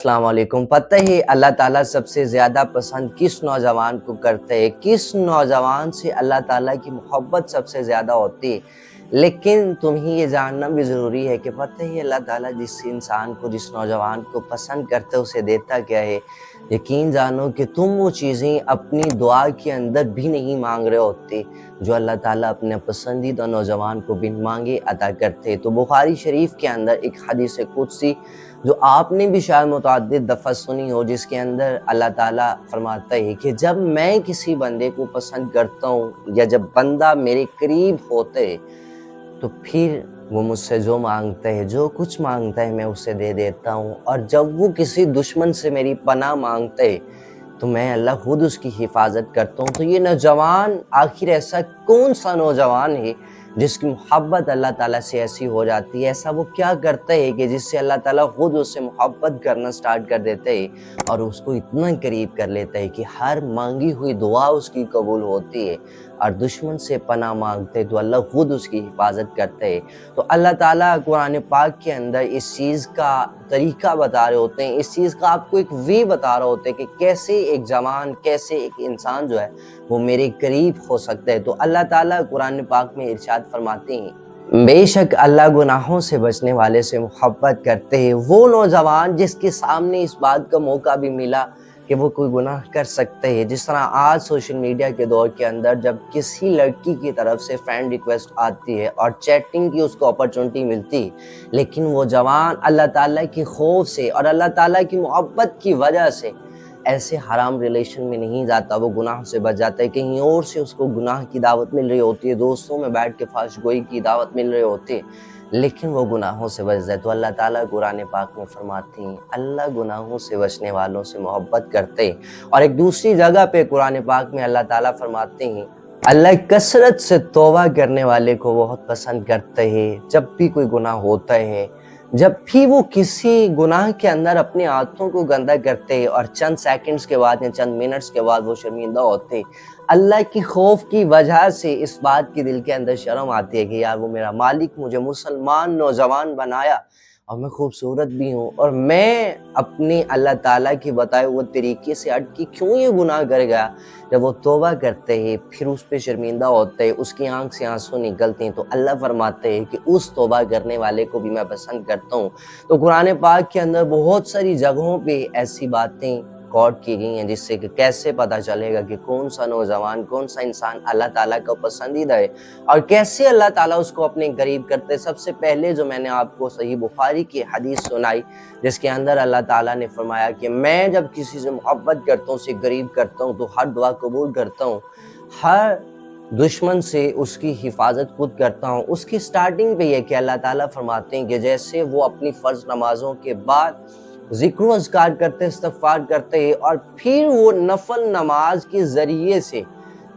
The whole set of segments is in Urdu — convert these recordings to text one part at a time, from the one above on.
السلام علیکم۔ پتہ ہے اللہ تعالیٰ سب سے زیادہ پسند کس نوجوان کو کرتے ہیں، کس نوجوان سے اللہ تعالیٰ کی محبت سب سے زیادہ ہوتی ہے۔ لیکن تمہیں یہ جاننا بھی ضروری ہے کہ پتہ ہے اللہ تعالیٰ جس انسان کو، جس نوجوان کو پسند کرتے اسے دیتا کیا ہے۔ یقین جانو کہ تم وہ چیزیں اپنی دعا کے اندر بھی نہیں مانگ رہے ہوتے جو اللہ تعالیٰ اپنے پسندیدہ نوجوان کو بن مانگے عطا کرتے۔ تو بخاری شریف کے اندر ایک حدیث قدسی جو آپ نے بھی شاید متعدد دفعہ سنی ہو، جس کے اندر اللہ تعالیٰ فرماتا ہے کہ جب میں کسی بندے کو پسند کرتا ہوں یا جب بندہ میرے قریب ہوتے تو پھر وہ مجھ سے جو مانگتا ہے، جو کچھ مانگتا ہے میں اسے دے دیتا ہوں، اور جب وہ کسی دشمن سے میری پناہ مانگتا ہے تو میں اللہ خود اس کی حفاظت کرتا ہوں۔ تو یہ نوجوان آخر ایسا کون سا نوجوان ہے جس کی محبت اللہ تعالیٰ سے ایسی ہو جاتی ہے؟ ایسا وہ کیا کرتا ہے کہ جس سے اللہ تعالیٰ خود اس سے محبت کرنا سٹارٹ کر دیتے ہے اور اس کو اتنا قریب کر لیتا ہے کہ ہر مانگی ہوئی دعا اس کی قبول ہوتی ہے، اور دشمن سے پناہ مانگتے تو اللہ خود اس کی حفاظت کرتے ہے۔ تو اللہ تعالیٰ قرآن پاک کے اندر اس چیز کا طریقہ بتا رہے ہوتے ہیں، اس چیز کا آپ کو ایک وے بتا رہے ہوتے ہیں کہ کیسے ایک جوان، کیسے ایک انسان جو ہے وہ میرے قریب ہو سکتا ہے۔ تو اللہ تعالیٰ قرآن پاک میں ارشاد فرماتے ہیں، بے شک اللہ گناہوں سے بچنے والے سے محبت کرتے ہیں۔ وہ نوجوان جس کے سامنے اس بات کا موقع بھی ملا کہ وہ کوئی گناہ کر سکتے ہیں، جس طرح آج سوشل میڈیا کے دور کے اندر جب کسی لڑکی کی طرف سے فرینڈ ریکویسٹ آتی ہے اور چیٹنگ کی اس کو اپرچونٹی ملتی ہے، لیکن وہ جوان اللہ تعالیٰ کی خوف سے اور اللہ تعالیٰ کی محبت کی وجہ سے ایسے حرام ریلیشن میں نہیں جاتا، وہ گناہ سے بچ جاتا ہے۔ کہیں اور سے اس کو گناہ کی دعوت مل رہی ہوتی ہے، دوستوں میں بیٹھ کے فحش گوئی کی دعوت مل رہی ہوتی ہے، لیکن وہ گناہوں سے بچ جائے۔ تو اللہ تعالیٰ قرآن پاک میں فرماتے ہیں اللہ گناہوں سے بچنے والوں سے محبت کرتے ہیں۔ اور ایک دوسری جگہ پہ قرآن پاک میں اللہ تعالیٰ فرماتے ہیں اللہ کثرت سے توبہ کرنے والے کو بہت پسند کرتے ہیں۔ جب بھی کوئی گناہ ہوتا ہے، جب بھی وہ کسی گناہ کے اندر اپنے ہاتھوں کو گندا کرتے ہیں اور چند سیکنڈز کے بعد یا چند منٹس کے بعد وہ شرمندہ ہوتے، اللہ کی خوف کی وجہ سے اس بات کی دل کے اندر شرم آتی ہے کہ یار وہ میرا مالک مجھے مسلمان نوجوان بنایا اور میں خوبصورت بھی ہوں، اور میں اپنی اللہ تعالیٰ کی بتائے ہوئے طریقے سے ہٹ کے کیوں یہ گناہ کر گیا۔ جب وہ توبہ کرتے ہیں پھر اس پہ شرمندہ ہوتے ہیں، اس کی آنکھ سے آنسو نکلتے ہیں، تو اللہ فرماتے ہیں کہ اس توبہ کرنے والے کو بھی میں پسند کرتا ہوں۔ تو قرآن پاک کے اندر بہت ساری جگہوں پہ ایسی باتیں کوٹ کی گئی ہیں جس سے کہ کیسے پتہ چلے گا کہ کون سا نوجوان، کون سا انسان اللہ تعالیٰ کا پسندیدہ ہے اور کیسے اللہ تعالیٰ اس کو اپنے قریب کرتے۔ سب سے پہلے جو میں نے آپ کو صحیح بخاری کی حدیث سنائی جس کے اندر اللہ تعالیٰ نے فرمایا کہ میں جب کسی سے محبت کرتا ہوں، اسے قریب کرتا ہوں تو ہر دعا قبول کرتا ہوں، ہر دشمن سے اس کی حفاظت خود کرتا ہوں۔ اس کی سٹارٹنگ پہ یہ کہ اللہ تعالیٰ فرماتے ہیں کہ جیسے وہ اپنی فرض نمازوں کے بعد ذکر و اذکار کرتے، استغفار کرتے ہیں، اور پھر وہ نفل نماز کے ذریعے سے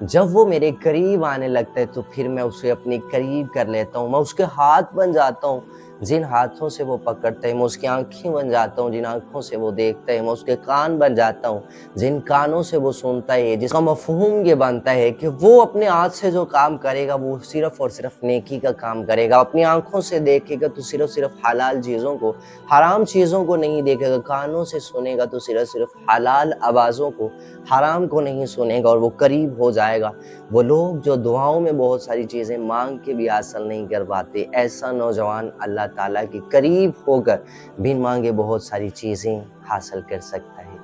جب وہ میرے قریب آنے لگتا ہے تو پھر میں اسے اپنے قریب کر لیتا ہوں، میں اس کے ہاتھ بن جاتا ہوں جن ہاتھوں سے وہ پکڑتا ہے، میں اس کی آنکھیں بن جاتا ہوں جن آنکھوں سے وہ دیکھتا ہے، میں اس کے کان بن جاتا ہوں جن کانوں سے وہ سنتا ہے، جس کا مفہوم یہ بنتا ہے کہ وہ اپنے ہاتھ سے جو کام کرے گا وہ صرف اور صرف نیکی کا کام کرے گا، اپنی آنکھوں سے دیکھے گا تو صرف حلال چیزوں کو، حرام چیزوں کو نہیں دیکھے گا، کانوں سے سنے گا تو صرف حلال آوازوں کو، حرام کو نہیں سنے گا، اور وہ قریب ہو جائے گا۔ وہ لوگ جو دعاؤں میں بہت ساری چیزیں مانگ کے بھی حاصل نہیں کر پاتے، ایسا نوجوان اللہ تعالیٰ کے قریب ہو کر بن مانگے بہت ساری چیزیں حاصل کر سکتا ہے۔